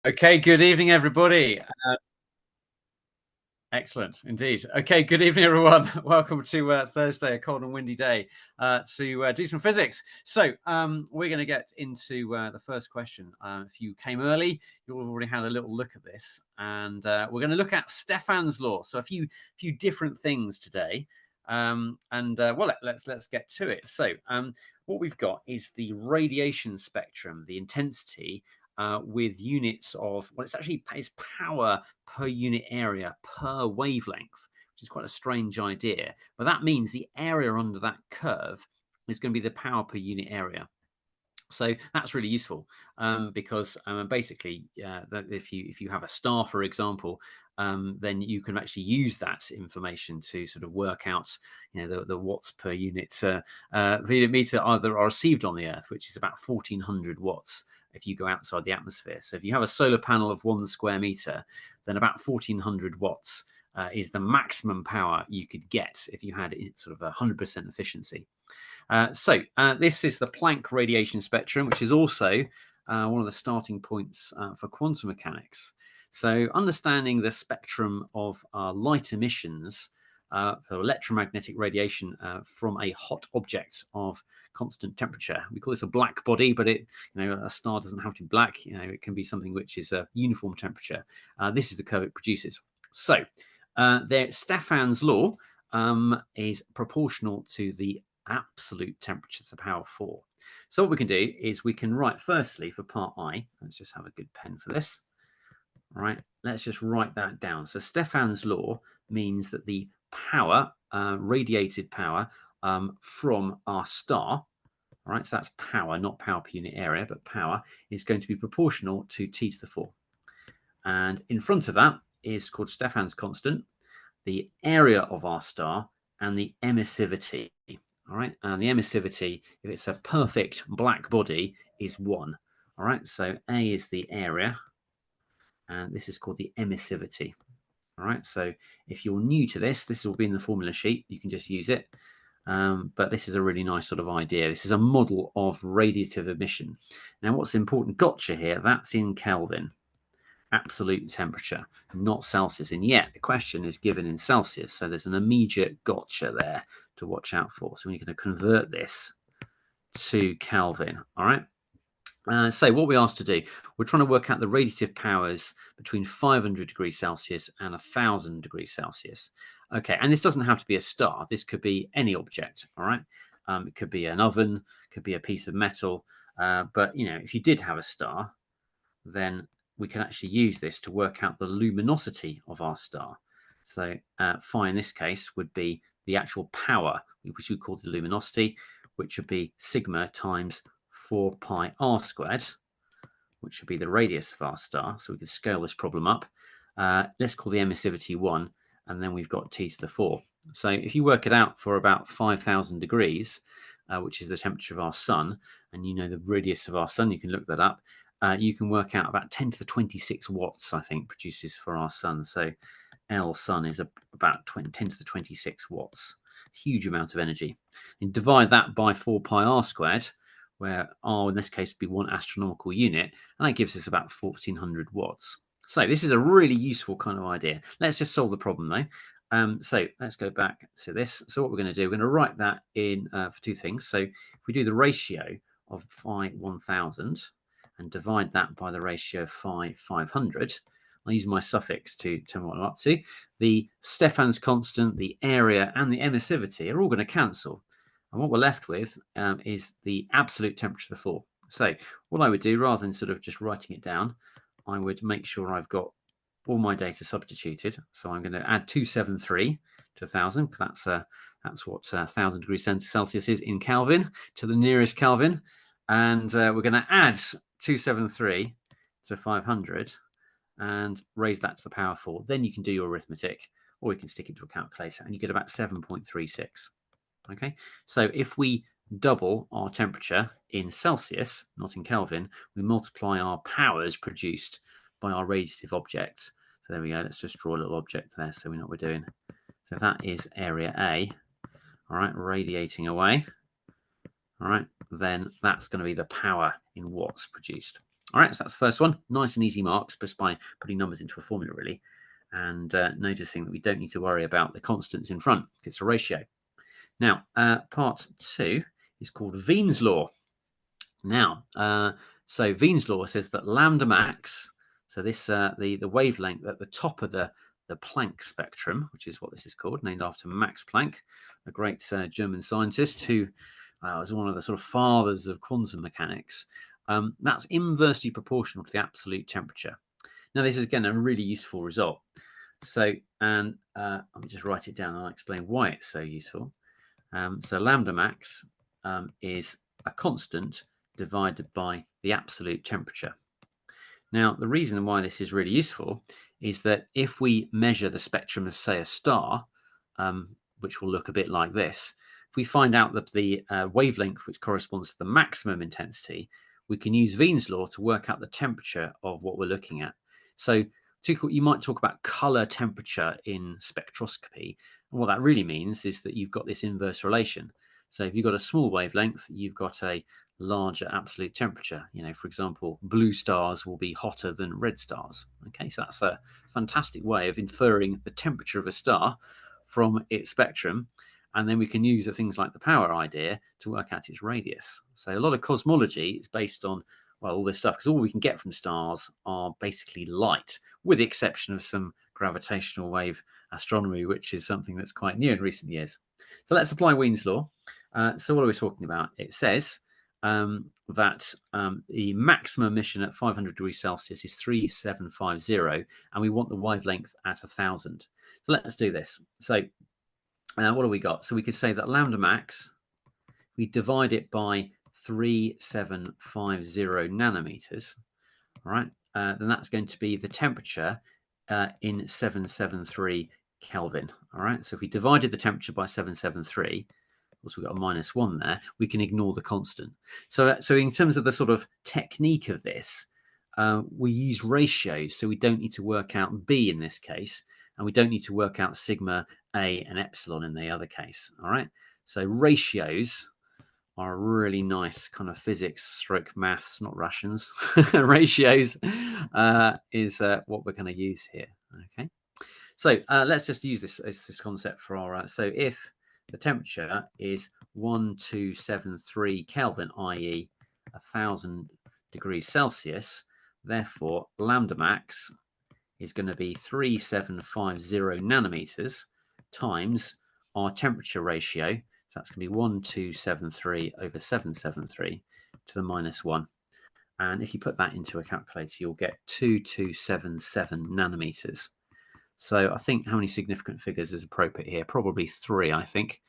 Okay, good evening, everybody. Excellent, indeed. Okay, good evening, everyone. Welcome to Thursday, a cold and windy day, to do some physics. So we're going to get into the first question. If you came early, you'll have already had a little look at this, and we're going to look at Stefan's law. So a few different things today, well, let's get to it. So what we've got is the radiation spectrum, the intensity. With units of, well, it's power per unit area per wavelength, which is quite a strange idea. But that means the area under that curve is going to be the power per unit area. So that's really useful because basically, if you have a star, for example, then you can actually use that information to sort of work out, the watts per unit meter either are received on the Earth, which is about 1400 watts if you go outside the atmosphere. So if you have a solar panel of 1 square meter, then about 1400 watts is the maximum power you could get if you had sort of 100% efficiency. This is the Planck radiation spectrum, which is also one of the starting points for quantum mechanics. So understanding the spectrum of light emissions for electromagnetic radiation from a hot object of constant temperature. We call this a black body, but a star doesn't have to be black. It can be something which is a uniform temperature. This is the curve it produces. So Stefan's law is proportional to the absolute temperature to the power 4. So what we can do is we can write firstly for part I. Let's just have a good pen for this. All right, let's just write that down. So Stefan's law means that the power, radiated power from our star, all right, so that's power, not power per unit area, but power is going to be proportional to t to the 4. And in front of that is called Stefan's constant, the area of our star, and the emissivity. All right, and the emissivity, if it's a perfect black body, is 1. All right, so A is the area, and this is called the emissivity. All right, so if you're new to this will be in the formula sheet. You can just use it. But this is a really nice sort of idea. This is a model of radiative emission. Now, what's important, gotcha here, that's in Kelvin, absolute temperature, not Celsius. And yet the question is given in Celsius. So there's an immediate gotcha there to watch out for. So we're going to convert this to Kelvin. All right. So what we asked to do, we're trying to work out the radiative powers between 500 degrees Celsius and 1000 degrees Celsius. Okay, and this doesn't have to be a star. This could be any object, all right? It could be an oven, could be a piece of metal. But, if you did have a star, then we can actually use this to work out the luminosity of our star. So phi in this case would be the actual power, which we call the luminosity, which would be sigma times 4 pi r squared, which would be the radius of our star. So we could scale this problem up. Let's call the emissivity 1, and then we've got t to the 4. So if you work it out for about 5,000 degrees, which is the temperature of our sun, and the radius of our sun, you can look that up. You can work out about 10 to the 26 watts, I think, produces for our sun. So L sun is about 10 to the 26 watts. Huge amount of energy. And divide that by 4 pi r squared, where r in this case would be 1 astronomical unit, and that gives us about 1400 watts. So this is a really useful kind of idea. Let's just solve the problem though. So let's go back to this. So what we're going to do, we're going to write that in for two things. So if we do the ratio of phi 1000 and divide that by the ratio of phi 500, I'll use my suffix to tell me what I'm up to. The Stefan's constant, the area, and the emissivity are all going to cancel. And what we're left with is the absolute temperature of the 4. So what I would do, rather than sort of just writing it down, I would make sure I've got all my data substituted. So I'm going to add 273 to 1000, because that's what 1000 degrees Celsius is in Kelvin, to the nearest Kelvin. And we're going to add 273 to 500 and raise that to the power 4. Then you can do your arithmetic, or you can stick it to a calculator, and you get about 7.36. Okay, so if we double our temperature in Celsius, not in Kelvin, we multiply our powers produced by our radiative objects. So there we go. Let's just draw a little object there so we know what we're doing. So that is area A, all right, radiating away. All right, then that's going to be the power in watts produced. All right, so that's the first one. Nice and easy marks just by putting numbers into a formula, really, and noticing that we don't need to worry about the constants in front. It's a ratio. Now, part 2 is called Wien's law. Now, so Wien's law says that lambda max, so this the wavelength at the top of the Planck spectrum, which is what this is called, named after Max Planck, a great German scientist who was one of the sort of fathers of quantum mechanics. That's inversely proportional to the absolute temperature. Now, this is again a really useful result. So, and let me just write it down and I'll explain why it's so useful. So lambda max is a constant divided by the absolute temperature. Now, the reason why this is really useful is that if we measure the spectrum of, say, a star, which will look a bit like this, if we find out that the wavelength which corresponds to the maximum intensity, we can use Wien's law to work out the temperature of what we're looking at. So you might talk about color temperature in spectroscopy. And what that really means is that you've got this inverse relation. So if you've got a small wavelength, you've got a larger absolute temperature. You know, for example, blue stars will be hotter than red stars. Okay, so that's a fantastic way of inferring the temperature of a star from its spectrum. And then we can use things like the power idea to work out its radius. So a lot of cosmology is based on, well, all this stuff, because all we can get from stars are basically light, with the exception of some gravitational wave astronomy, which is something that's quite new in recent years. So let's apply Wien's law. So what are we talking about? It says that the maximum emission at 500 degrees Celsius is 3750, and we want the wavelength at 1000. So let's do this. So what do we got? So we could say that lambda max, we divide it by 3750 nanometers, all right? Then that's going to be the temperature in 773 Kelvin, all right? So if we divided the temperature by 773, we've got a -1 there, we can ignore the constant. So in terms of the sort of technique of this, we use ratios, so we don't need to work out B in this case, and we don't need to work out sigma, A, and epsilon in the other case, all right? So ratios are a really nice kind of physics stroke maths, not Russians. Ratios is what we're going to use here, okay? So let's just use this concept for our, so if the temperature is 1273 Kelvin, i.e. 1000 degrees Celsius, therefore lambda max is going to be 3750 nanometers times our temperature ratio. So that's going to be 1273 over 773 to the -1. And if you put that into a calculator, you'll get 2277 nanometers. So I think how many significant figures is appropriate here? Probably 3, I think.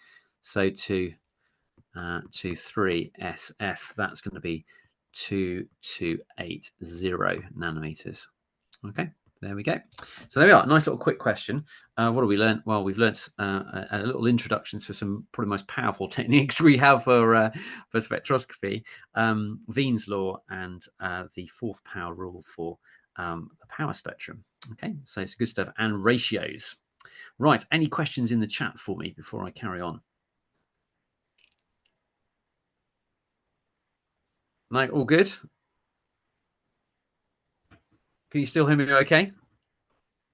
So to 3 SF, that's going to be 2280 nanometers. Okay, there we go. So there we are. Nice little quick question. What have we learned? Well, we've learned a little introductions for some probably most powerful techniques we have for spectroscopy, Wien's law, and the fourth power rule for the power spectrum. Okay, so it's good stuff, and ratios. Right, any questions in the chat for me before I carry on? No, all good? Can you still hear me okay?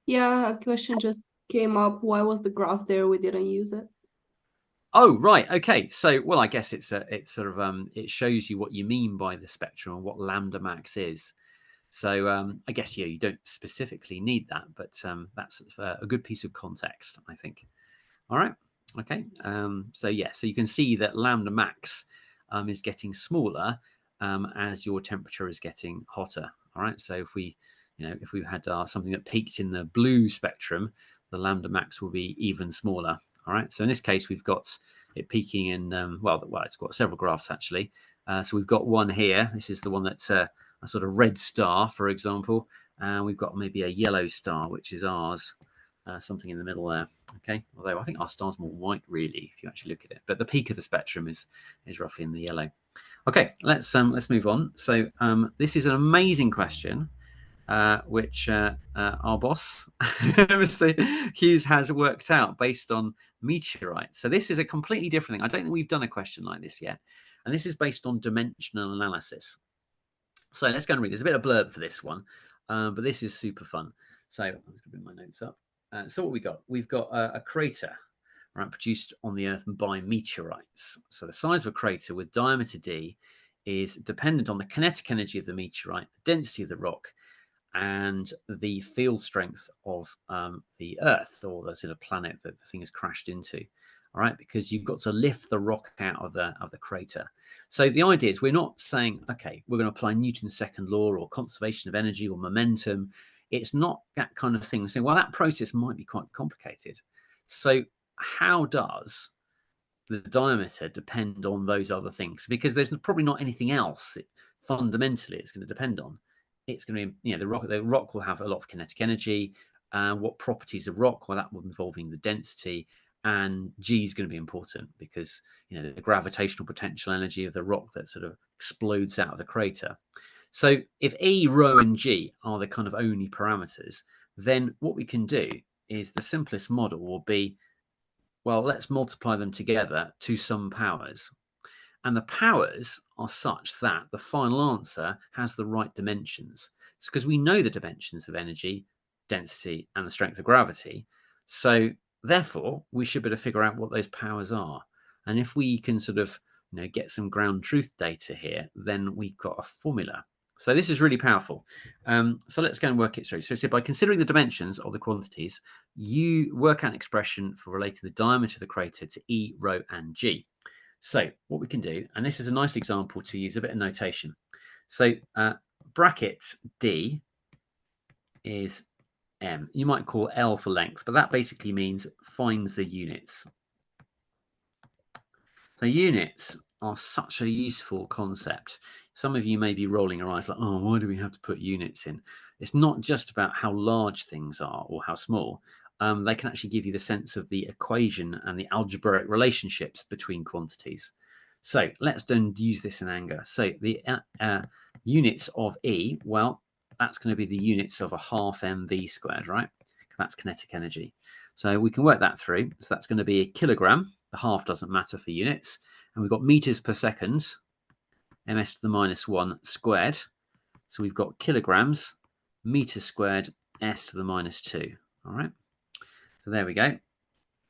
Yeah, a question just came up. Why was the graph there? We didn't use it. Oh, right. Okay. So, well, I guess it's sort of it shows you what you mean by the spectrum and what lambda max is. So I guess you don't specifically need that, but that's a good piece of context, I think. All right. Okay. So yeah, so you can see that lambda max is getting smaller as your temperature is getting hotter. All right. So if we had something that peaked in the blue spectrum, the lambda max will be even smaller. All right. So in this case, we've got it peaking in well, it's got several graphs actually. So we've got one here. This is the one that's a sort of red star, for example, and we've got maybe a yellow star, which is ours. Something in the middle there. Okay, although I think our star's more white, really, if you actually look at it. But the peak of the spectrum is roughly in the yellow. Okay, let's move on. So this is an amazing question, which our boss, Mr. Hughes, has worked out based on meteorites. So this is a completely different thing. I don't think we've done a question like this yet, and this is based on dimensional analysis. So let's go and read. There's a bit of blurb for this one, but this is super fun. So I'm just going to bring my notes up. So what we got? We've got a crater, right, produced on the Earth by meteorites. So the size of a crater with diameter d is dependent on the kinetic energy of the meteorite, the density of the rock, and the field strength of the Earth, or the sort of planet that the thing has crashed into. All right, because you've got to lift the rock out of the crater. So the idea is we're not saying, okay, we're going to apply Newton's second law or conservation of energy or momentum. It's not that kind of thing. We're saying, well, that process might be quite complicated. So how does the diameter depend on those other things? Because there's probably not anything else fundamentally it's going to depend on. It's going to be, you know, the rock will have a lot of kinetic energy. What properties of rock? Well, that will involving the density, and G is going to be important because, you know, the gravitational potential energy of the rock that sort of explodes out of the crater. So if E, rho, and G are the kind of only parameters, then what we can do is the simplest model will be, well, let's multiply them together to some powers. And the powers are such that the final answer has the right dimensions. It's because we know the dimensions of energy, density, and the strength of gravity. So therefore, we should be able to figure out what those powers are. And if we can sort of, you know, get some ground truth data here, then we've got a formula. So this is really powerful. So let's go and work it through. So by considering the dimensions of the quantities, you work out an expression for relating the diameter of the crater to E, rho, and G. So what we can do, and this is a nice example to use a bit of notation. So bracket D is M. You might call L for length, but that basically means find the units. So units are such a useful concept. Some of you may be rolling your eyes like, oh, why do we have to put units in? It's not just about how large things are or how small. They can actually give you the sense of the equation and the algebraic relationships between quantities. So let's then use this in anger. So the units of E, well, that's going to be the units of a half mv squared, right? That's kinetic energy. So we can work that through. So that's going to be a kilogram. The half doesn't matter for units. And we've got meters per second, ms to the minus 1 squared. So we've got kilograms, meters squared, s to the minus 2. All right. So there we go.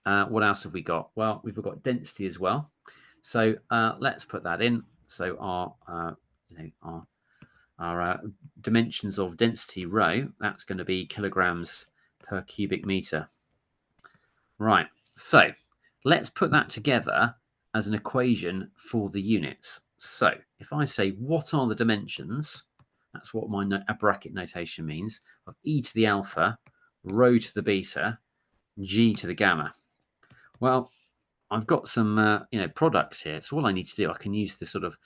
What else have we got? Well, we've got density as well. So let's put that in. So our dimensions of density rho, that's going to be kilograms per cubic meter. Right, so let's put that together as an equation for the units. So if I say, what are the dimensions? That's what my bracket notation means, of E to the alpha, rho to the beta, G to the gamma. Well, I've got some products here. So all I need to do, I can use the sort of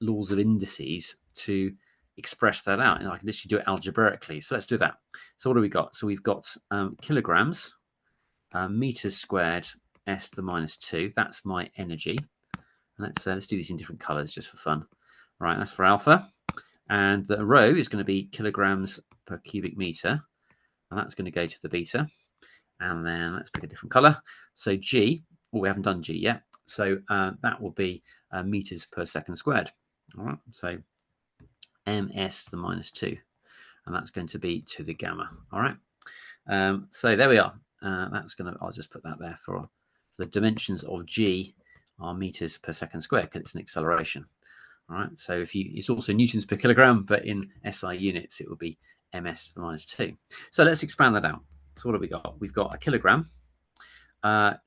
laws of indices to express that out. And I can literally do it algebraically. So let's do that. So what do we got? So we've got kilograms, meters squared, s to the minus 2. That's my energy. And let's do these in different colors just for fun. Right, that's for alpha. And the rho is going to be kilograms per cubic meter. And that's going to go to the beta. And then let's pick a different color. So G, well, we haven't done G yet. So that will be meters per second squared. All right, so ms to the minus 2. And that's going to be to the gamma. All right. So there we are. That's going to, I'll just put that there for the dimensions of G are meters per second squared because it's an acceleration. All right. So it's also newtons per kilogram, but in SI units, it will be ms to the minus 2. So let's expand that out. So what have we got? We've got a kilogram now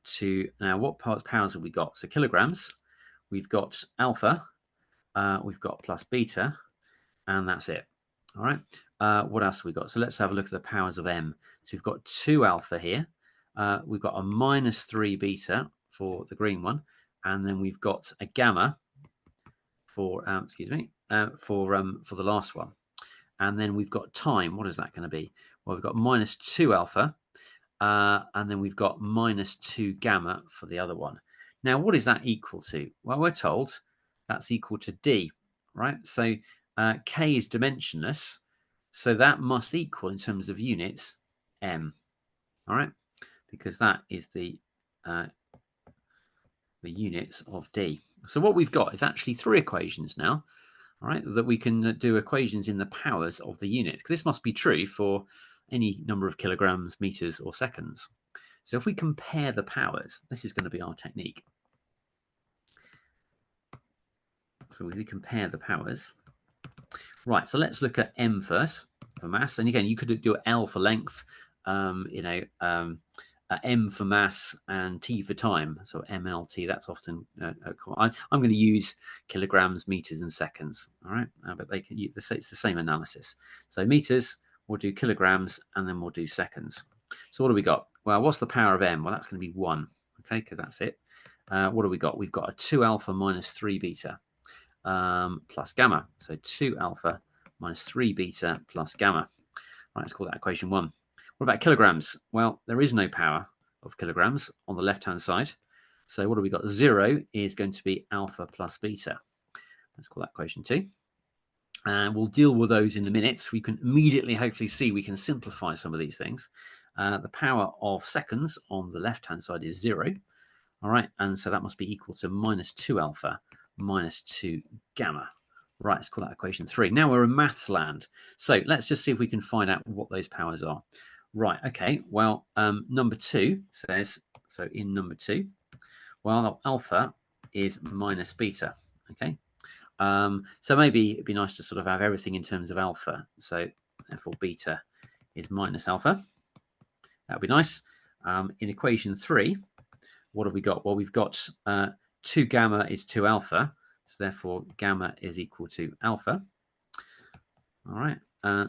what powers have we got? So kilograms, we've got alpha, we've got plus beta, and that's it. All right. What else have we got? So let's have a look at the powers of M. So we've got 2 alpha here. We've got a minus 3 beta for the green one. And then we've got a gamma for, for the last one. And then we've got time. What is that going to be? Well, we've got minus 2 alpha. And then we've got minus 2 gamma for the other one. Now, what is that equal to? Well, we're told that's equal to D, right? So K is dimensionless. So that must equal, in terms of units, M, all right? Because that is the units of D. So what we've got is actually 3 equations now, all right, that we can do equations in the powers of the unit. Because this must be true for any number of kilograms, meters, or seconds. So if we compare the powers, this is going to be our technique. So we compare the powers. Right, so let's look at m first for mass. And again, you could do L for length, m for mass, and t for time. So mLt, that's often I'm going to use kilograms, meters, and seconds. All right, but it's the same analysis. So meters, we'll do kilograms, and then we'll do seconds. So what do we got? Well, what's the power of m? Well, that's going to be 1, okay, because that's it. What do we got? We've got a 2 alpha minus 3 beta plus gamma. So 2 alpha minus 3 beta plus gamma. Right, let's call that equation 1. What about kilograms? Well, there is no power of kilograms on the left-hand side. So what do we got? 0 is going to be alpha plus beta. Let's call that equation 2. And we'll deal with those in a minute. We can immediately, hopefully, see we can simplify some of these things. The power of seconds on the left-hand side is 0. All right, and so that must be equal to minus 2 alpha minus 2 gamma. Right, let's call that equation 3. Now we're in maths land. So let's just see if we can find out what those powers are. Right, okay, well, number 2 says, so in number 2, well, alpha is minus beta, okay? So maybe it'd be nice to sort of have everything in terms of alpha. So therefore beta is minus alpha. That would be nice. In equation 3, what have we got? Well, we've got 2 gamma is 2 alpha. So therefore gamma is equal to alpha. All right.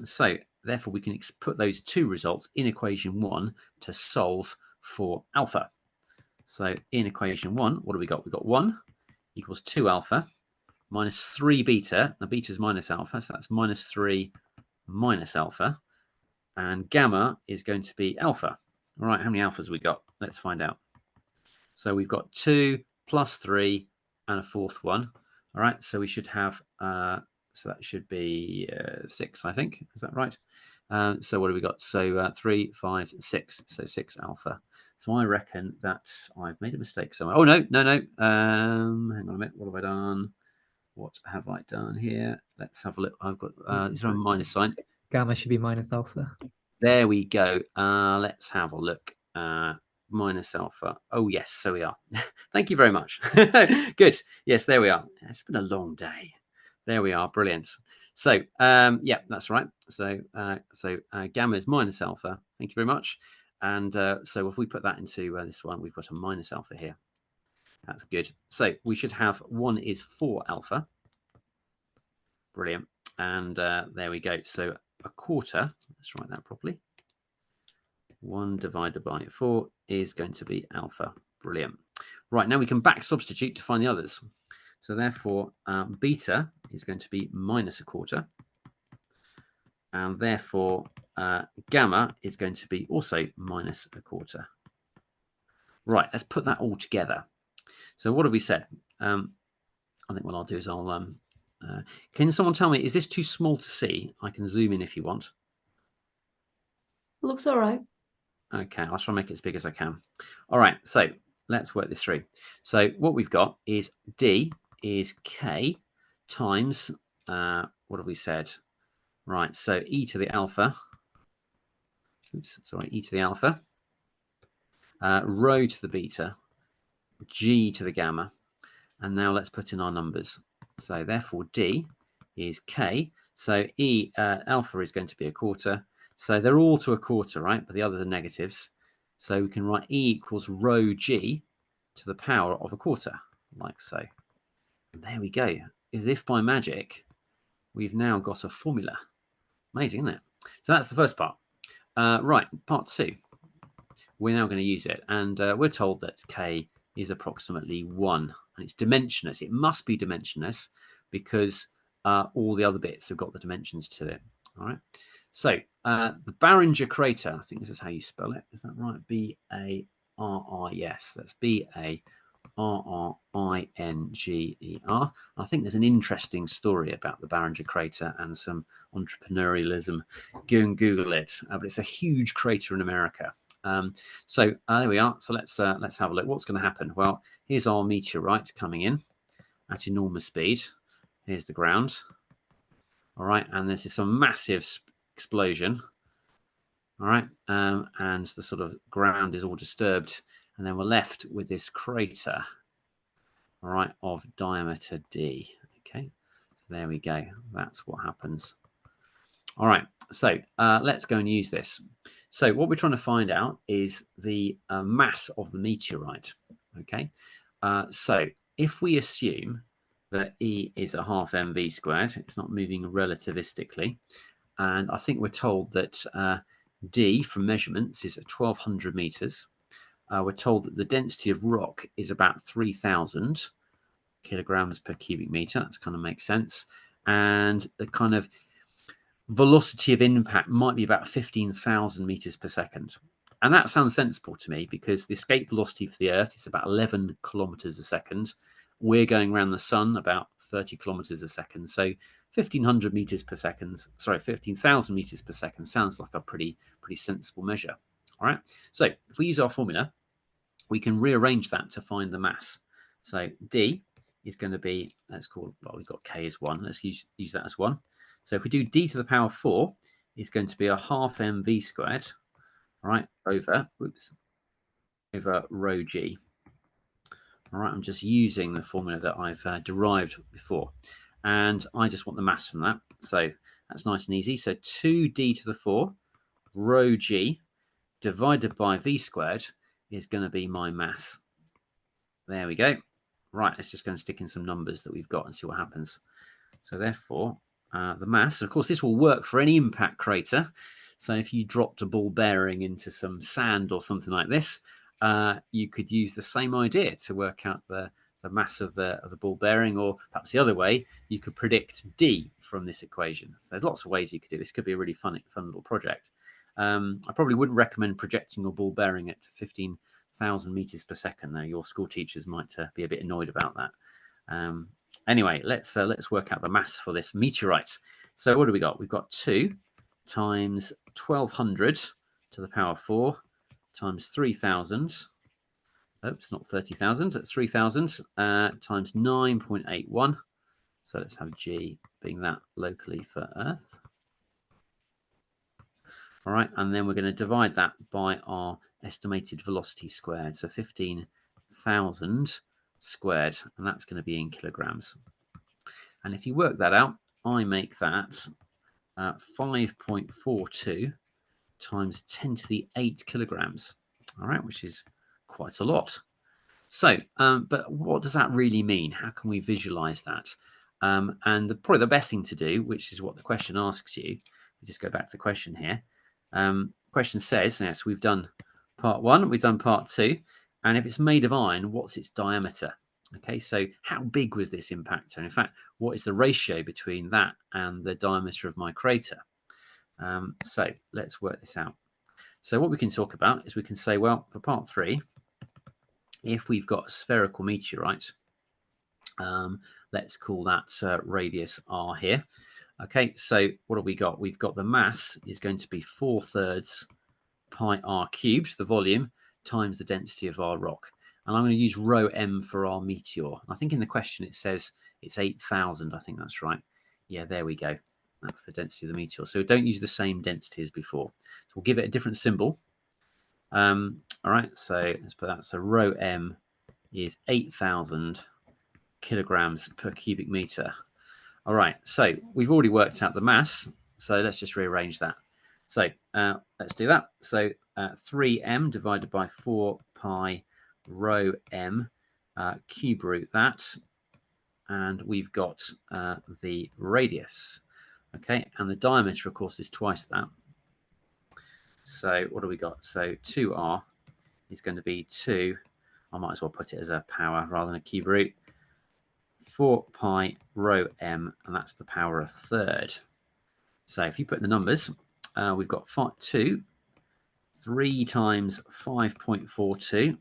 So therefore we can put those 2 results in equation 1 to solve for alpha. So in equation 1, what do we got? We've got 1 equals 2 alpha minus 3 beta. Now beta is minus alpha, so that's minus 3 minus alpha. And gamma is going to be alpha. All right, how many alphas we got? Let's find out. So we've got 2 plus 3 and a 4th one. All right, so we should have, so that should be 6, I think. Is that right? So what do we got? So 3, 5, 6. So 6 alpha. So I reckon that I've made a mistake somewhere. Oh, no. Hang on a minute. What have I done? What have I done here? Let's have a look. I've got, is there a minus sign? Gamma should be minus alpha. There we go. Let's have a look. Minus alpha. Oh, yes, so we are. Thank you very much. Good. Yes, there we are. It's been a long day. There we are. Brilliant. So, yeah, that's right. So, gamma is minus alpha. Thank you very much. And so if we put that into this one, we've got a minus alpha here. That's good. So we should have 1 is 4 alpha. Brilliant. And there we go. So a quarter, let's write that properly. 1 divided by 4 is going to be alpha. Brilliant. Right, now we can back substitute to find the others. So therefore, beta is going to be minus a quarter. And therefore, gamma is going to be also minus a quarter. Right, let's put that all together. So what have we said? I think what I'll do is I'll... can someone tell me, is this too small to see? I can zoom in if you want. Looks all right. Okay, I'll try and make it as big as I can. All right, so let's work this through. So what we've got is D is K times, what have we said? Right, so e to the alpha, oops, sorry, e to the alpha, rho to the beta, g to the gamma, and now let's put in our numbers. So therefore D is K, so alpha is going to be a quarter. So they're all to a quarter, right? But the others are negatives. So we can write E equals rho G to the power of a quarter, like so. And there we go. As if by magic, we've now got a formula. Amazing, isn't it? So that's the first part. Right, part 2. We're now going to use it. And we're told that K is approximately 1. And it's dimensionless. It must be dimensionless because all the other bits have got the dimensions to it. All right. So the Barringer crater, I think this is how you spell it. Is that right? B-A-R-R. Yes, that's B-A-R-R-I-N-G-E-R. I think there's an interesting story about the Barringer crater and some entrepreneurialism. Go and Google it. But it's a huge crater in America. So there we are. So let's have a look. What's going to happen? Well, here's our meteorite coming in at enormous speed. Here's the ground. All right, and this is some massive explosion. All right, and the sort of ground is all disturbed, and then we're left with this crater, all right, of diameter d. Okay, so there we go. That's what happens. All right, so let's go and use this. So what we're trying to find out is the mass of the meteorite. Okay, so if we assume that E is a half mv squared, it's not moving relativistically, and I think we're told that D from measurements is at 1200 meters. We're told that the density of rock is about 3000 kilograms per cubic meter. That's kind of makes sense. And the kind of velocity of impact might be about 15,000 meters per second. And that sounds sensible to me because the escape velocity for the Earth is about 11 kilometers a second. We're going around the sun about 30 kilometers a second. So 1,500 meters per second, sorry, 15,000 meters per second sounds like a pretty sensible measure. All right. So if we use our formula, we can rearrange that to find the mass. So D is going to be, let's call, well, we've got K as 1. Let's use that as 1. So if we do D to the power 4, it's going to be a half mv squared, right, over rho g. All right, I'm just using the formula that I've derived before. And I just want the mass from that. So that's nice and easy. So 2d to the 4 rho g divided by v squared is going to be my mass. There we go. Right, let's just go and stick in some numbers that we've got and see what happens. So therefore, the mass, of course, this will work for any impact crater. So if you dropped a ball bearing into some sand or something like this, you could use the same idea to work out the mass of the ball bearing, or perhaps the other way, you could predict D from this equation. So there's lots of ways you could do this. Could be a really fun little project. I probably wouldn't recommend projecting your ball bearing at 15,000 meters per second. Now, your school teachers might be a bit annoyed about that. Anyway, let's work out the mass for this meteorite. So what do we got? We've got 2 times 1200 to the power 4 times 3000. Oops, not 30,000. It's 3000 times 9.81. So let's have G being that locally for Earth. All right, and then we're going to divide that by our estimated velocity squared. So 15,000 squared, and that's going to be in kilograms. And if you work that out, I make that 5.42 times 10 to the 8 kilograms. All right, which is quite a lot. So, but what does that really mean? How can we visualize that? And probably the best thing to do, which is what the question asks you, we just go back to the question here. Question says, yes, we've done part 1, we've done part 2, and if it's made of iron, what's its diameter? Okay, so how big was this impactor? And in fact, what is the ratio between that and the diameter of my crater? So let's work this out. So what we can talk about is we can say, well, for part 3, if we've got a spherical meteorite, let's call that radius r here. Okay, so what have we got? We've got the mass is going to be 4/3 pi r cubed, the volume, times the density of our rock. And I'm going to use rho m for our meteor. I think in the question it says it's 8,000. I think that's right. Yeah, there we go. That's the density of the meteor. So don't use the same density as before. So we'll give it a different symbol. All right, so let's put that. So rho m is 8,000 kilograms per cubic meter. All right, so we've already worked out the mass. So let's just rearrange that. So let's do that. So 3m divided by 4 pi rho m, cube root that, and we've got the radius. Okay, and the diameter, of course, is twice that. So what do we got? So 2r is going to be 2. I might as well put it as a power rather than a cube root. 4 pi rho m, and that's the power of 1/3. So if you put in the numbers, we've got 3 times 5.42.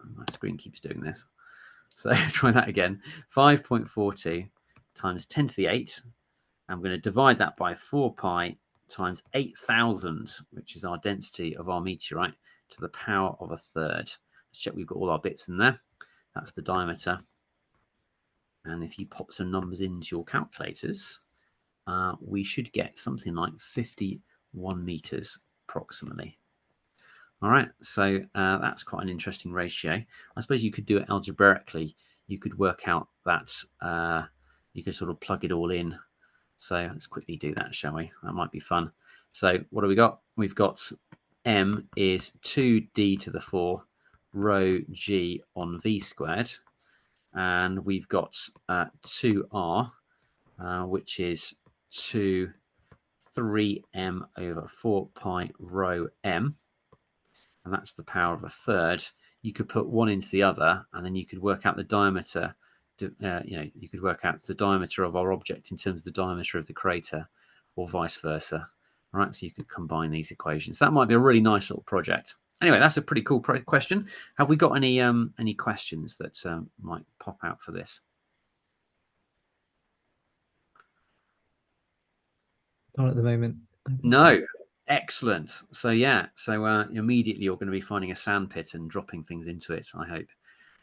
My screen keeps doing this. So try that again. 5.42 times 10 to the 8. I'm going to divide that by 4 pi times 8,000, which is our density of our meteorite, to the power of 1/3. Let's check we've got all our bits in there. That's the diameter. And if you pop some numbers into your calculators, we should get something like 51 meters approximately. All right, so that's quite an interesting ratio. I suppose you could do it algebraically. You could work out that you could sort of plug it all in. So let's quickly do that, shall we? That might be fun. So what do we got? We've got m is 2d to the 4 rho g on v squared. And we've got 2r, which is 3m over 4 pi rho m. And that's the power of a third. You could put one into the other, and then you could work out the diameter. You could work out the diameter of our object in terms of the diameter of the crater, or vice versa. All right, so you could combine these equations. That might be a really nice little project. Anyway, that's a pretty cool question. Have we got any questions that might pop out for this? Not at the moment. No. Excellent. So yeah, so immediately you're going to be finding a sandpit and dropping things into it, I hope.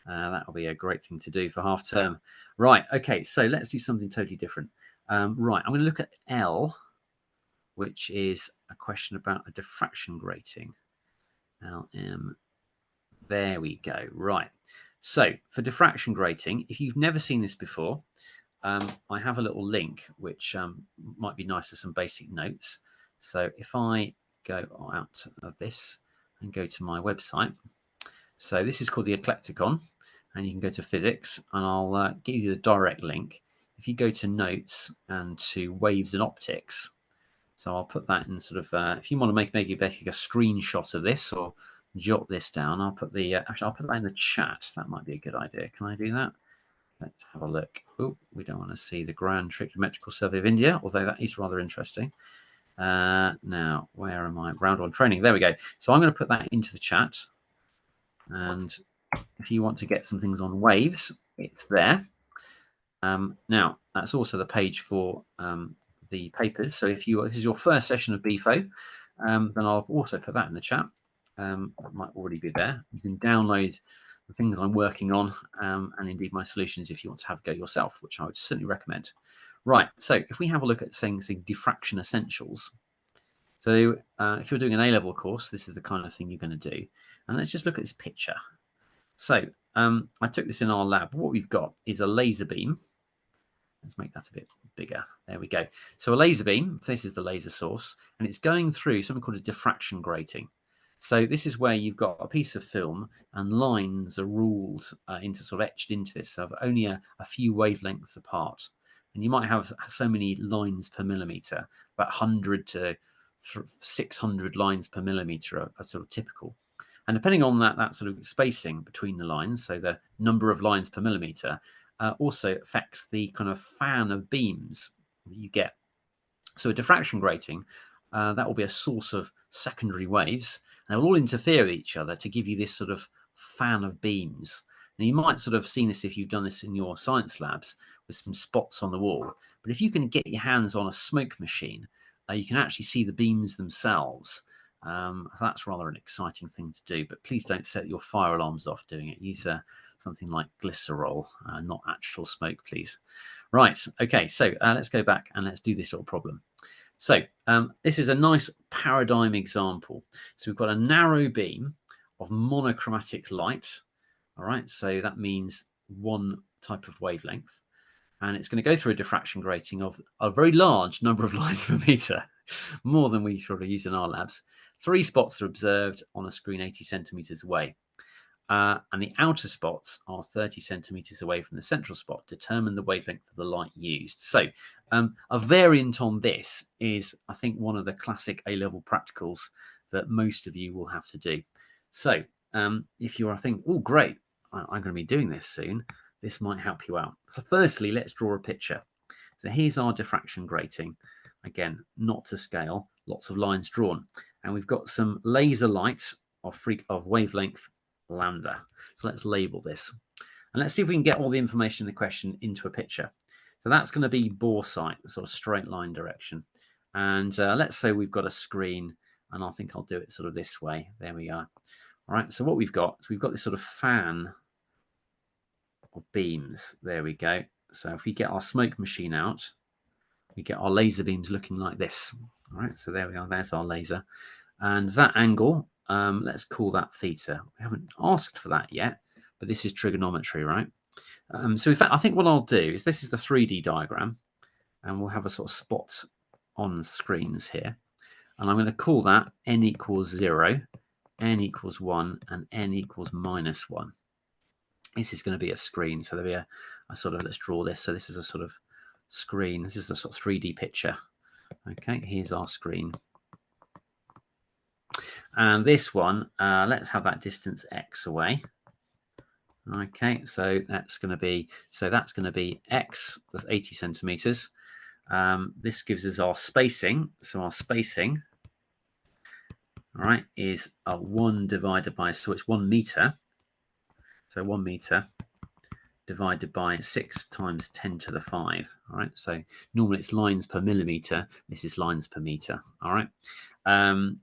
That'll be a great thing to do for half term. Right, okay, so let's do something totally different. Right, I'm going to look at L, which is a question about a diffraction grating. LM, there we go. Right, so for diffraction grating, if you've never seen this before, I have a little link which might be nice for some basic notes. So if I go out of this and go to my website, so this is called the Eclecticon, and you can go to physics, and I'll give you the direct link. If you go to notes and to waves and optics, so I'll put that in sort of, if you want to make a screenshot of this or jot this down, I'll put the, actually I'll put that in the chat. That might be a good idea. Can I do that? Let's have a look. Oh, we don't want to see the Grand Trigonometrical Survey of India, although that is rather interesting. Now, where am I? Round one training. There we go. So I'm going to put that into the chat. And if you want to get some things on waves, it's there. Now, that's also the page for the papers. So if this is your first session of BPhO, then I'll also put that in the chat. That might already be there. You can download the things I'm working on and indeed my solutions if you want to have a go yourself, which I would certainly recommend. Right, so if we have a look at saying diffraction essentials. So if you're doing an A-level course, this is the kind of thing you're going to do. And let's just look at this picture. So I took this in our lab. What we've got is a laser beam. Let's make that a bit bigger. There we go. So a laser beam, this is the laser source, and it's going through something called a diffraction grating. So this is where you've got a piece of film and lines are ruled sort of etched into this, so only a few wavelengths apart. And you might have so many lines per millimeter, about 100 to 600 lines per millimeter are sort of typical. And depending on that sort of spacing between the lines, so the number of lines per millimeter, also affects the kind of fan of beams that you get. So a diffraction grating, that will be a source of secondary waves, and they will all interfere with each other to give you this sort of fan of beams. And you might sort of seen this if you've done this in your science labs with some spots on the wall. But if you can get your hands on a smoke machine, you can actually see the beams themselves. That's rather an exciting thing to do, but please don't set your fire alarms off doing it. Use something like glycerol, not actual smoke, please. Right, okay, so let's go back and let's do this little problem. So this is a nice paradigm example. So we've got a narrow beam of monochromatic light. All right, so that means one type of wavelength. And it's going to go through a diffraction grating of a very large number of lines per meter, more than we sort of use in our labs. 3 spots are observed on a screen 80 centimeters away. And the outer spots are 30 centimeters away from the central spot. Determine the wavelength of the light used. So a variant on this is, I think, one of the classic A-level practicals that most of you will have to do. So if you're thinking, oh, great, I'm going to be doing this soon, this might help you out. So firstly, let's draw a picture. So here's our diffraction grating. Again, not to scale, lots of lines drawn. And we've got some laser light of wavelength lambda. So let's label this. And let's see if we can get all the information in the question into a picture. So that's going to be boresight, the sort of straight line direction. And let's say we've got a screen, and I think I'll do it sort of this way. There we are. All right, so what we've got is we've got this sort of fan of beams. There we go. So if we get our smoke machine out, we get our laser beams looking like this. All right, so there we are. There's our laser. And that angle, let's call that theta. We haven't asked for that yet, but this is trigonometry, right? So in fact, I think what I'll do is, this is the 3D diagram, and we'll have a sort of spot on screens here. And I'm going to call that n equals 0, n equals 1, and n equals -1. This is going to be a screen. So there'll be a sort of, let's draw this. So this is a sort of screen. This is a sort of 3D picture. Okay, here's our screen. And this one, let's have that distance x away. Okay, so that's going to be x, that's 80 centimeters. This gives us our spacing. So our spacing, all right, is 1 divided by, so it's 1 meter. So 1 meter divided by 6 times 10 to the 5. All right, so normally it's lines per millimeter. This is lines per meter. All right, and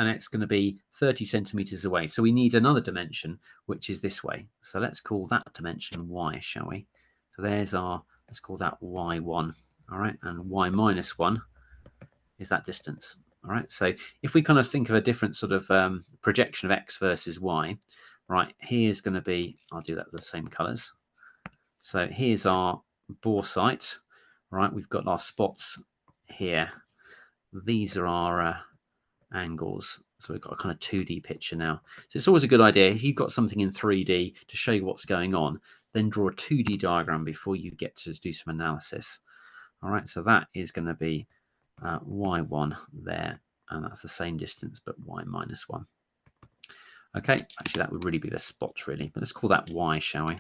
it's going to be 30 centimeters away. So we need another dimension, which is this way. So let's call that dimension y, shall we? So there's our, let's call that y1. All right, and y-1 is that distance. All right, so if we kind of think of a different sort of projection of x versus y, right, here's going to be, I'll do that with the same colors. So here's our bore site. Right, we've got our spots here. These are our angles. So we've got a kind of 2D picture now. So it's always a good idea, if you've got something in 3D to show you what's going on, then draw a 2D diagram before you get to do some analysis. All right, so that is going to be y1 there, and that's the same distance, but y-1. Okay, actually that would really be the spot really, but let's call that y, shall we?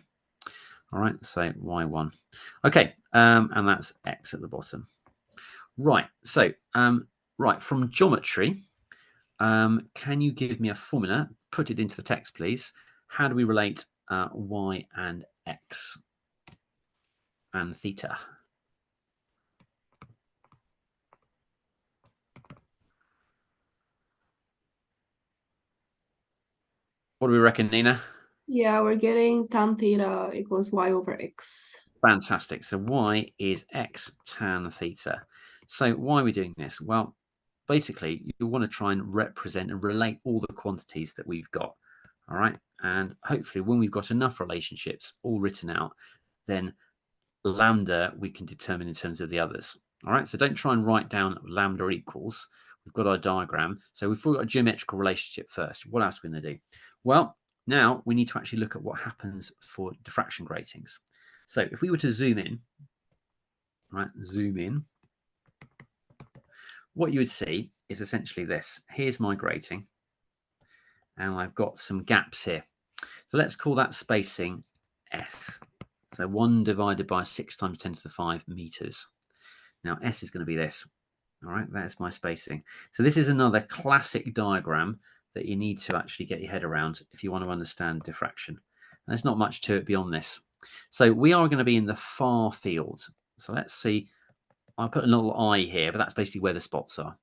All right, so y1. Okay, and that's x at the bottom. Right, so right, from geometry, can you give me a formula? Put it into the text, please. How do we relate y and x and theta? What do we reckon, Nina? Yeah, we're getting tan theta equals y over x. Fantastic. So y is x tan theta. So why are we doing this? Well, basically, you want to try and represent and relate all the quantities that we've got. All right. And hopefully, when we've got enough relationships all written out, then lambda we can determine in terms of the others. All right. So don't try and write down lambda equals. We've got our diagram. So we've got a geometrical relationship first. What else are we going to do? Well, now we need to actually look at what happens for diffraction gratings. So if we were to zoom in, right, zoom in, what you would see is essentially this. Here's my grating, and I've got some gaps here. So let's call that spacing S. So 1 divided by 6 times 10 to the 5 meters. Now S is going to be this. All right, that's my spacing. So this is another classic diagram that you need to actually get your head around if you want to understand diffraction. And there's not much to it beyond this. So we are going to be in the far field. So let's see. I'll put a little eye here, but that's basically where the spots are.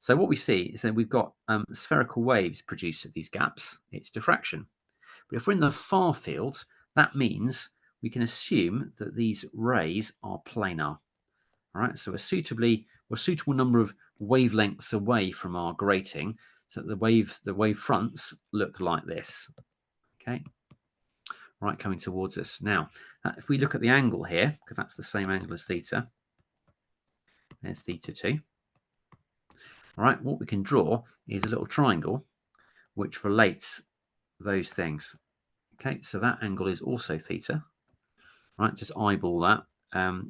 So what we see is that we've got spherical waves produced at these gaps. It's diffraction. But if we're in the far field, that means we can assume that these rays are planar. All right, so a suitable number of wavelengths away from our grating, so that the wave fronts look like this. Okay, right, coming towards us. Now, if we look at the angle here, because that's the same angle as theta, there's theta 2. All right, what we can draw is a little triangle which relates those things. Okay, so that angle is also theta. Right, just eyeball that.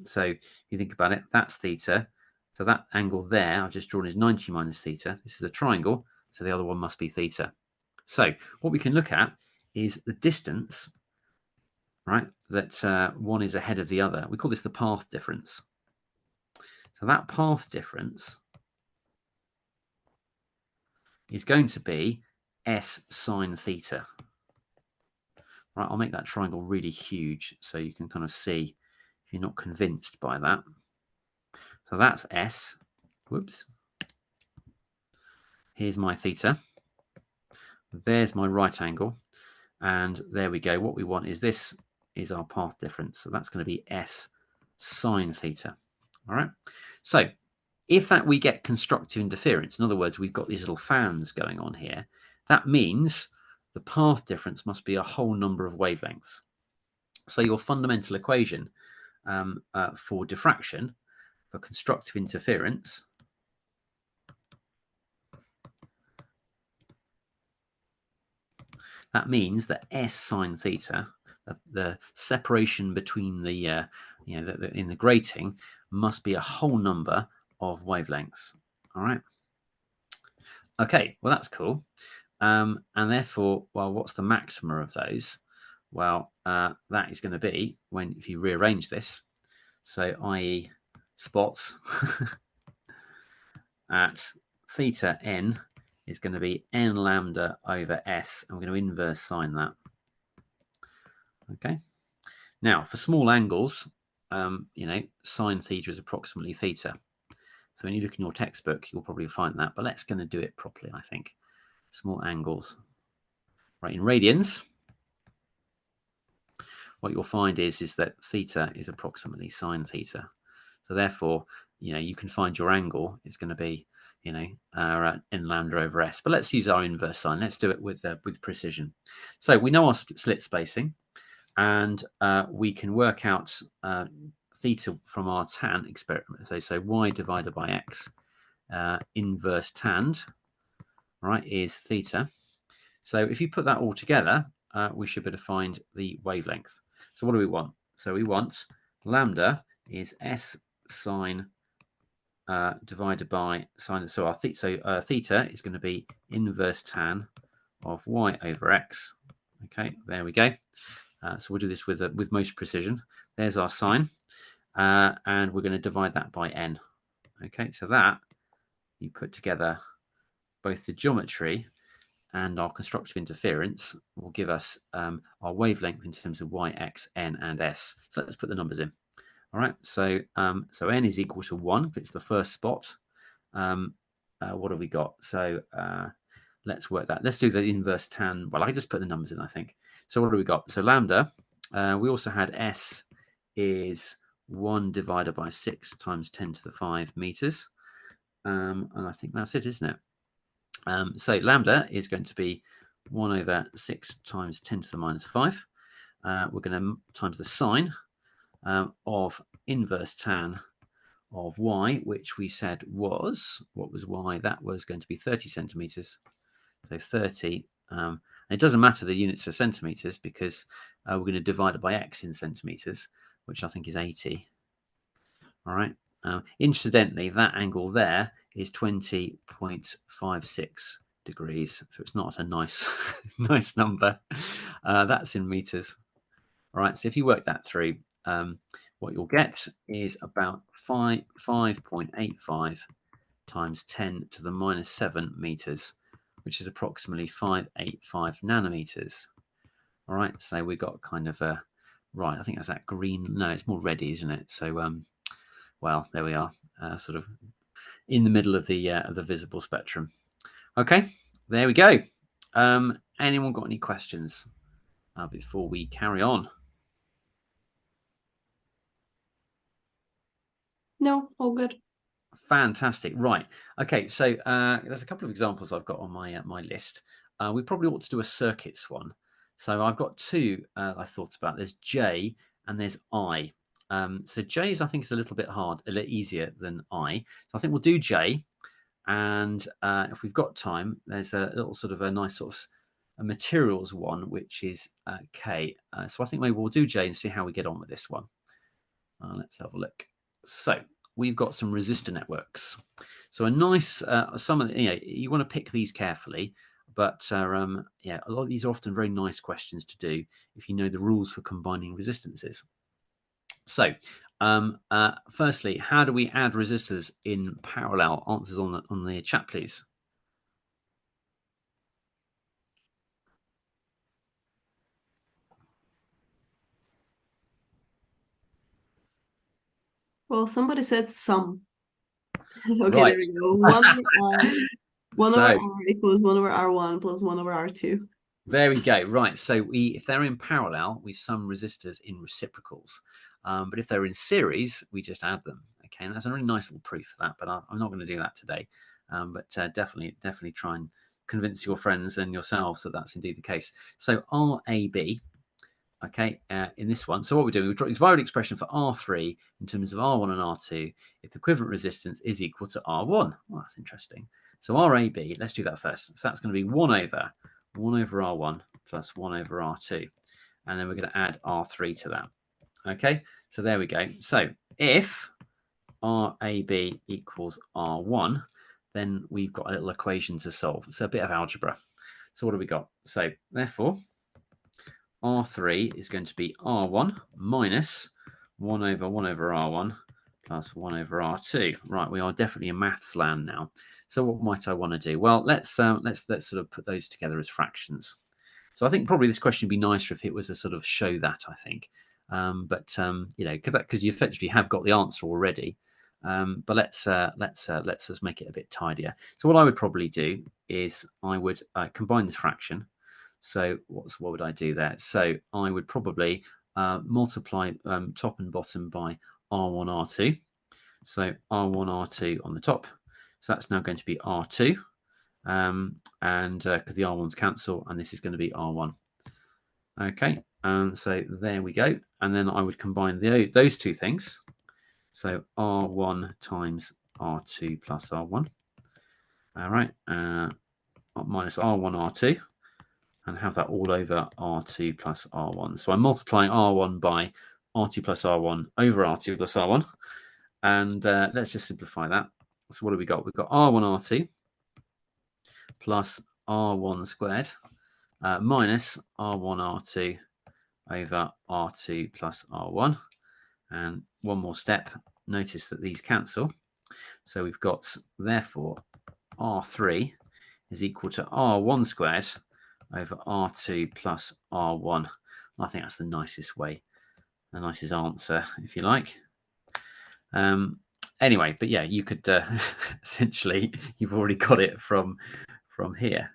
So if you think about it, that's theta. So that angle there I've just drawn is 90 minus theta. This is a triangle, so the other one must be theta. So what we can look at is the distance, right, that one is ahead of the other. We call this the path difference. So that path difference is going to be S sine theta. Right, I'll make that triangle really huge so you can kind of see if you're not convinced by that. So that's S. Whoops. Here's my theta. There's my right angle. And there we go. What we want is this is our path difference. So that's going to be S sine theta. All right. So if that we get constructive interference, in other words, we've got these little fans going on here, that means the path difference must be a whole number of wavelengths. So your fundamental equation for diffraction, for constructive interference, that means that S sine theta, the separation between the, in the grating, must be a whole number of wavelengths. All right. Okay, well, that's cool. And therefore, well, what's the maxima of those? Well, that is going to be if you rearrange this, so i.e. spots at theta n is going to be n lambda over s, and we're going to inverse sine that. Okay. Now, for small angles, sine theta is approximately theta. So when you look in your textbook, you'll probably find that, but let's going to do it properly, I think. Small angles. Right, in radians, what you'll find is that theta is approximately sine theta. So therefore, you can find your angle. It's going to be, n lambda over s. But let's use our inverse sine. Let's do it with precision. So we know our slit spacing, and we can work out theta from our tan experiment. So y divided by x inverse tand, right, is theta. So if you put that all together, we should be able to find the wavelength. So what do we want? So we want lambda is s sine divided by sine. So our theta is going to be inverse tan of y over x. Okay, there we go. So we'll do this with most precision. There's our sine, and we're going to divide that by n. Okay, so that you put together both the geometry and our constructive interference will give us our wavelength in terms of y, x, n, and s. So let's put the numbers in. All right, so n is equal to 1. It's the first spot. What have we got? So let's work that. Let's do the inverse tan. Well, I just put the numbers in, I think. So what do we got? So lambda, we also had s is 1 divided by 6 times 10 to the 5 meters. And I think that's it, isn't it? So lambda is going to be 1 over 6 times 10 to the minus 5. We're going to times the sine of inverse tan of y, which we said was, what was y? That was going to be 30 centimeters. So 30. And it doesn't matter the units are centimeters, because we're going to divide it by x in centimeters, which I think is 80. All right. Incidentally, that angle there is 20.56 degrees. So it's not a nice, nice number. That's in meters. All right. So if you work that through, what you'll get is about 5.85 times 10 to the minus 7 meters, which is approximately 585 nanometers. All right. So we got kind of a, right, I think that's that green. No, it's more reddy, isn't it? So, well, there we are, sort of in the middle of the visible spectrum. Okay, there we go. Anyone got any questions before we carry on? No, all good. Fantastic. Right. Okay, so there's a couple of examples I've got on my list. We probably ought to do a circuits one. So I've got two I thought about. There's J and there's I. So J's I think is a little bit hard, a little easier than I. So I think we'll do J, and if we've got time, there's a little sort of a nice sort of a materials one, which is K. So I think maybe we'll do J and see how we get on with this one. Let's have a look. So we've got some resistor networks. So a nice, some of the, you want to pick these carefully, but yeah, a lot of these are often very nice questions to do if you know the rules for combining resistances. So firstly, how do we add resistors in parallel? Answers on the chat, please. Well, somebody said some. Okay, Right. there we go. One over R equals 1 over R1 plus 1 over R2. There we go. Right. So if they're in parallel, we sum resistors in reciprocals. But if they're in series, we just add them. Okay, and that's a really nice little proof for that, but I'm not going to do that today. But definitely try and convince your friends and yourselves that that's indeed the case. So RAB, okay, in this one. So what we're doing, we've got this divided expression for R3 in terms of R1 and R2 if the equivalent resistance is equal to R1. Well, that's interesting. So RAB, let's do that first. So that's going to be 1 over R1 plus 1 over R2. And then we're going to add R3 to that. Okay, so there we go. So if RAB equals R1, then we've got a little equation to solve. It's a bit of algebra. So what do we got? So therefore, R3 is going to be R1 minus 1 over R1 plus 1 over R2. Right, we are definitely in maths land now. So what might I want to do? Well, let's sort of put those together as fractions. So I think probably this question would be nicer if it was a sort of show that, I think. You know, because you effectively have got the answer already. But let's just make it a bit tidier. So what I would probably do is I would combine this fraction. So what would I do there? So I would probably multiply top and bottom by R1, R2. So R1, R2 on the top. So that's now going to be R2. And because the R1s cancel, and this is going to be R1. Okay, so there we go. And then I would combine those two things. So R1 times R2 plus R1. All right, minus R1, R2. And have that all over R2 plus R1. So I'm multiplying R1 by R2 plus R1 over R2 plus R1. And let's just simplify that. So what have we got? We've got R1, R2 plus R1 squared minus R1, R2 over R2 plus R1. And one more step. Notice that these cancel. So we've got, therefore, R3 is equal to R1 squared over R2 plus R1. I think that's the nicest way, the nicest answer, if you like. Anyway, but yeah, you could essentially, you've already got it from here,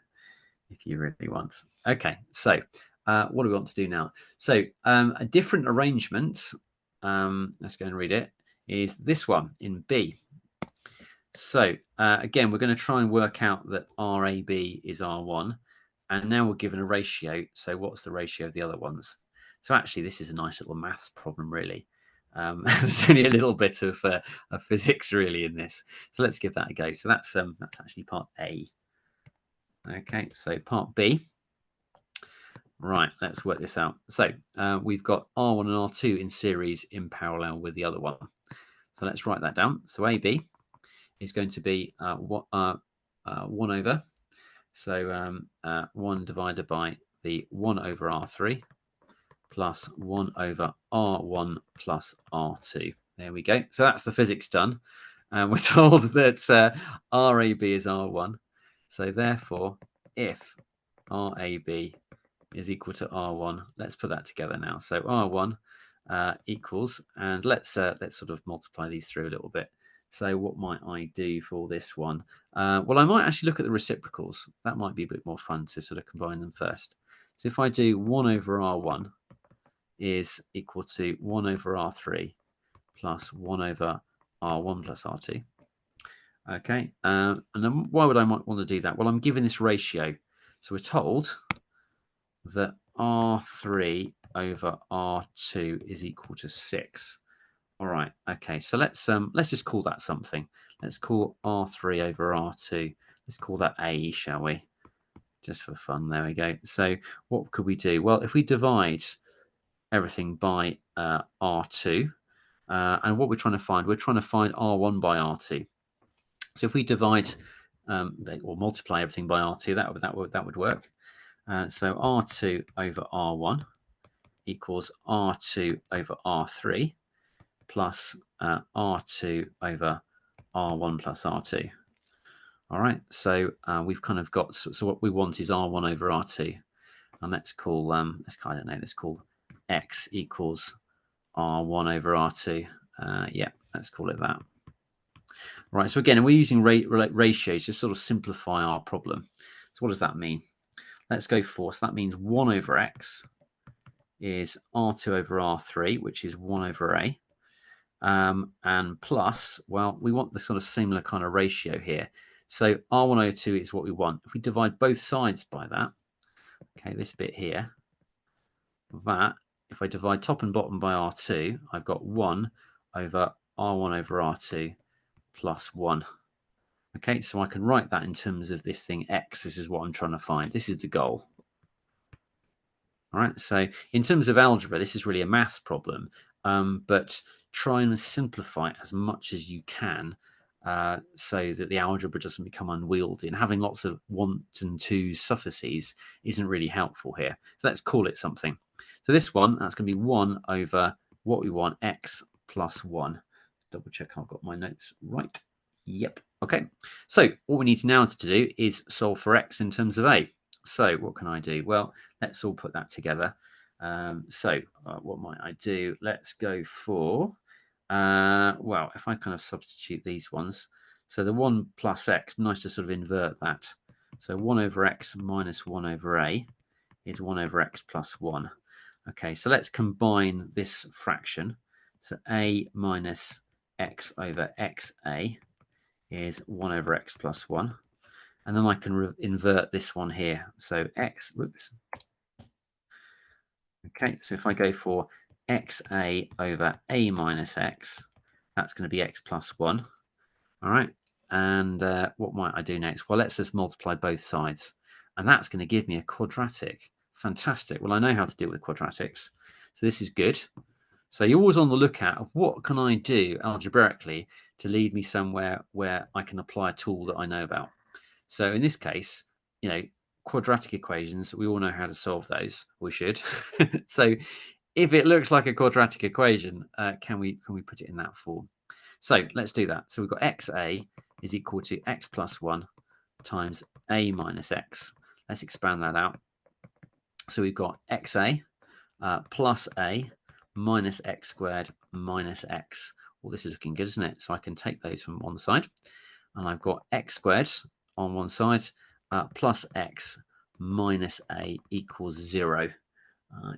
if you really want. Okay, so what do we want to do now? So a different arrangement, let's go and read it, is this one in B. So again, we're going to try and work out that RAB is R1. And now we're given a ratio. So what's the ratio of the other ones? So actually, this is a nice little maths problem, really. There's only a little bit of physics really in this. So let's give that a go. So that's actually part A. Okay, so part B. Right, let's work this out. So we've got R1 and R2 in series in parallel with the other one. So let's write that down. So AB is going to be 1 over. So 1 divided by the 1 over R3 plus 1 over R1 plus R2. There we go. So that's the physics done. And we're told that RAB is R1. So therefore, if RAB is equal to R1, let's put that together now. So R1 equals, and let's sort of multiply these through a little bit. So what might I do for this one? Well, I might actually look at the reciprocals. That might be a bit more fun to sort of combine them first. So if I do 1 over R1 is equal to 1 over R3 plus 1 over R1 plus R2. Okay, and then why would I might want to do that? Well, I'm given this ratio. So we're told that R3 over R2 is equal to 6. All right, okay, so let's just call that something. Let's call R3 over R2. Let's call that A, shall we? Just for fun, there we go. So what could we do? Well, if we divide everything by R2, and what we're trying to find R1 by R2. So if we divide or multiply everything by R2, that would work. So R2 over R1 equals R2 over R3 plus R2 over R1 plus R2. All right, so we've kind of got, so what we want is R1 over R2. And let's call, let's call X equals R1 over R2. Yeah, let's call it that. Right, so again, we're using ratios to sort of simplify our problem. So what does that mean? Let's go for, so that means 1 over X is R2 over R3, which is 1 over A. And plus, well, we want the sort of similar kind of ratio here. So R102 is what we want. If we divide both sides by that, okay, this bit here, that, if I divide top and bottom by R2, I've got 1 over R1 over R2 plus 1. Okay, so I can write that in terms of this thing X. This is what I'm trying to find. This is the goal. All right, so in terms of algebra, this is really a maths problem, but try and simplify it as much as you can so that the algebra doesn't become unwieldy. And having lots of 1 and 2 suffixes isn't really helpful here. So let's call it something. So this one, that's going to be 1 over what we want, X plus 1. Double check I've got my notes right. Yep. Okay. So what we need now to do is solve for X in terms of A. So what can I do? Well, let's all put that together. What might I do? Let's go for, well, if I kind of substitute these ones. So the 1 plus X, nice to sort of invert that. So 1 over X minus 1 over A is 1 over X plus 1. Okay, so let's combine this fraction. So A minus X over XA is 1 over X plus 1. And then I can invert this one here. So X, whoops. Okay, so if I go for XA over A minus X, that's going to be X plus 1. All right. And what might I do next? Well, let's just multiply both sides. And that's going to give me a quadratic. Fantastic. Well, I know how to deal with quadratics. So this is good. So you're always on the lookout of what can I do algebraically to lead me somewhere where I can apply a tool that I know about. So in this case, you know, quadratic equations, we all know how to solve those. We should. So if it looks like a quadratic equation, can we put it in that form? So let's do that. So we've got XA is equal to X plus 1 times A minus X. Let's expand that out. So we've got XA plus A minus X squared minus X. Well, this is looking good, isn't it? So I can take those from one side. And I've got X squared on one side plus X minus A equals 0.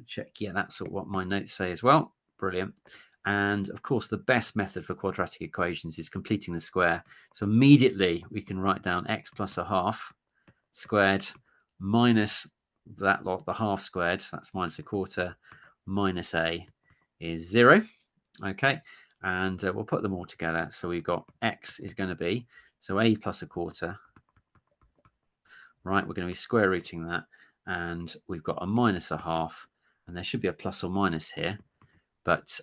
Check, yeah, that's what my notes say as well. Brilliant. And of course, the best method for quadratic equations is completing the square. So immediately we can write down X plus a half squared minus that lot, the half squared, that's minus a quarter, minus A is 0. Okay, and we'll put them all together. So we've got X is going to be, so A plus a quarter, right? We're going to be square rooting that, and we've got a minus a half, and there should be a plus or minus here, but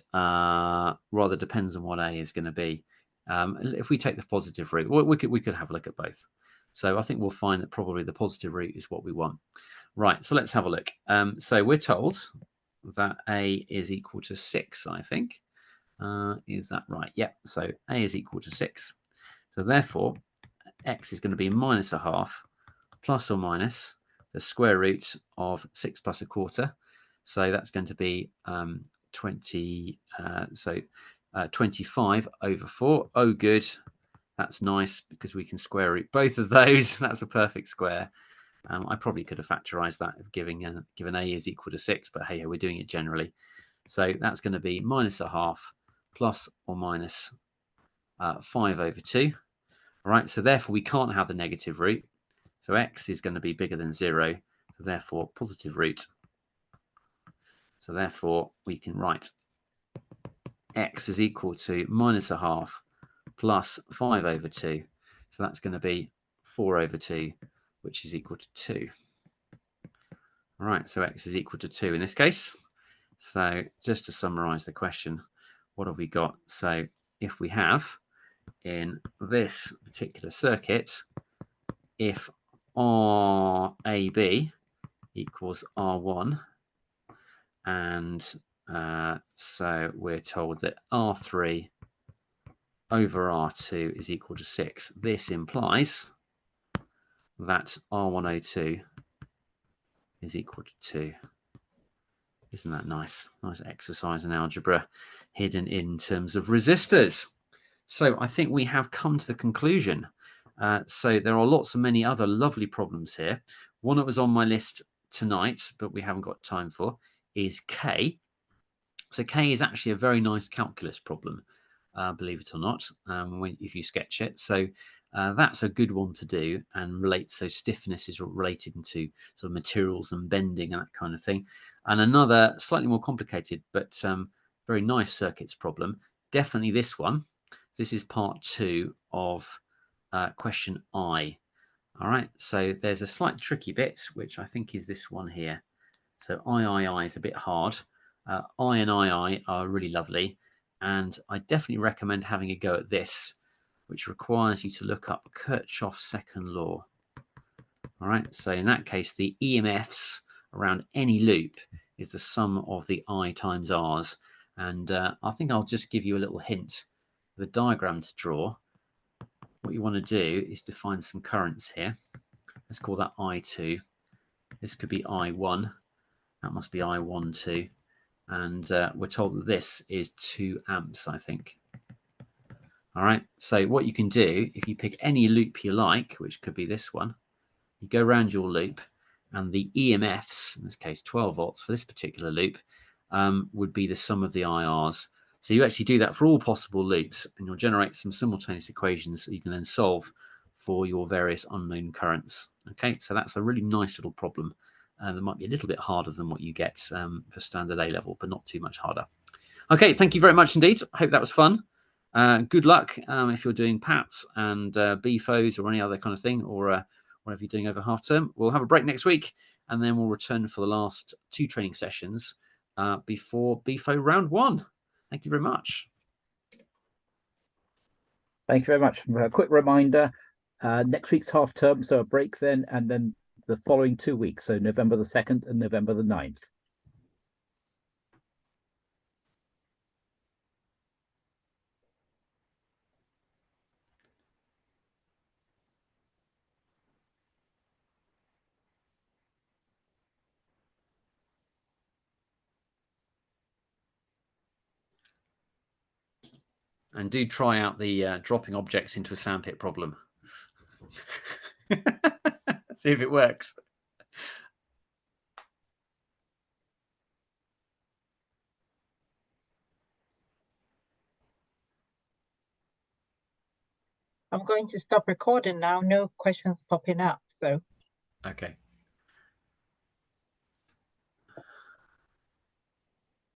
rather depends on what A is going to be. If we take the positive root, we could have a look at both. So I think we'll find that probably the positive root is what we want. Right, so let's have a look. So we're told that A is equal to 6, I think. Is that right? Yeah, so A is equal to 6. So therefore, X is going to be minus a half plus or minus the square root of 6 plus a quarter. So that's going to be 25 over 4. Oh, good. That's nice because we can square root both of those. That's a perfect square. I probably could have factorized that if given A is equal to 6, but hey, we're doing it generally. So that's going to be minus a half plus or minus 5 over 2. All right, so therefore we can't have the negative root. So X is going to be bigger than 0, so therefore positive root. So therefore we can write X is equal to minus a half plus 5 over 2. So that's going to be 4 over 2, which is equal to 2. All right, so X is equal to 2 in this case. So just to summarize the question, what have we got? So if we have in this particular circuit, if RAB equals R1, and so we're told that R3 over R2 is equal to 6. This implies that R102 is equal to 2. Isn't that nice? Nice exercise in algebra hidden in terms of resistors. So I think we have come to the conclusion. So there are lots of many other lovely problems here. One that was on my list tonight, but we haven't got time for, is K. So K is actually a very nice calculus problem, believe it or not, if you sketch it. So that's a good one to do and relates. So stiffness is related to sort of materials and bending and that kind of thing. And another slightly more complicated but very nice circuits problem, definitely this one. This is part 2 of question I. All right, so there's a slight tricky bit, which I think is this one here. So I is a bit hard. I and II are really lovely. And I definitely recommend having a go at this, which requires you to look up Kirchhoff's second law. All right, so in that case, the EMFs around any loop is the sum of the I times R's. And I think I'll just give you a little hint, the diagram to draw. What you want to do is define some currents here. Let's call that I2. This could be I1. That must be I12. And we're told that this is 2 amps, I think. All right, so what you can do, if you pick any loop you like, which could be this one, you go around your loop, and the EMFs, in this case 12 volts for this particular loop, would be the sum of the IRs. So you actually do that for all possible loops, and you'll generate some simultaneous equations that you can then solve for your various unknown currents. Okay, so that's a really nice little problem. That might be a little bit harder than what you get for standard A level, but not too much harder. Okay, thank you very much indeed. I hope that was fun. Good luck if you're doing PATs and BPhOs or any other kind of thing, or whatever you're doing over half term. We'll have a break next week, and then we'll return for the last 2 training sessions before BPhO round 1. Thank you very much. Thank you very much. A quick reminder, next week's half term, so a break then, and then the following 2 weeks, so November the 2nd and November the 9th. And do try out the dropping objects into a sandpit problem. See if it works. I'm going to stop recording now. No questions popping up. So. Okay.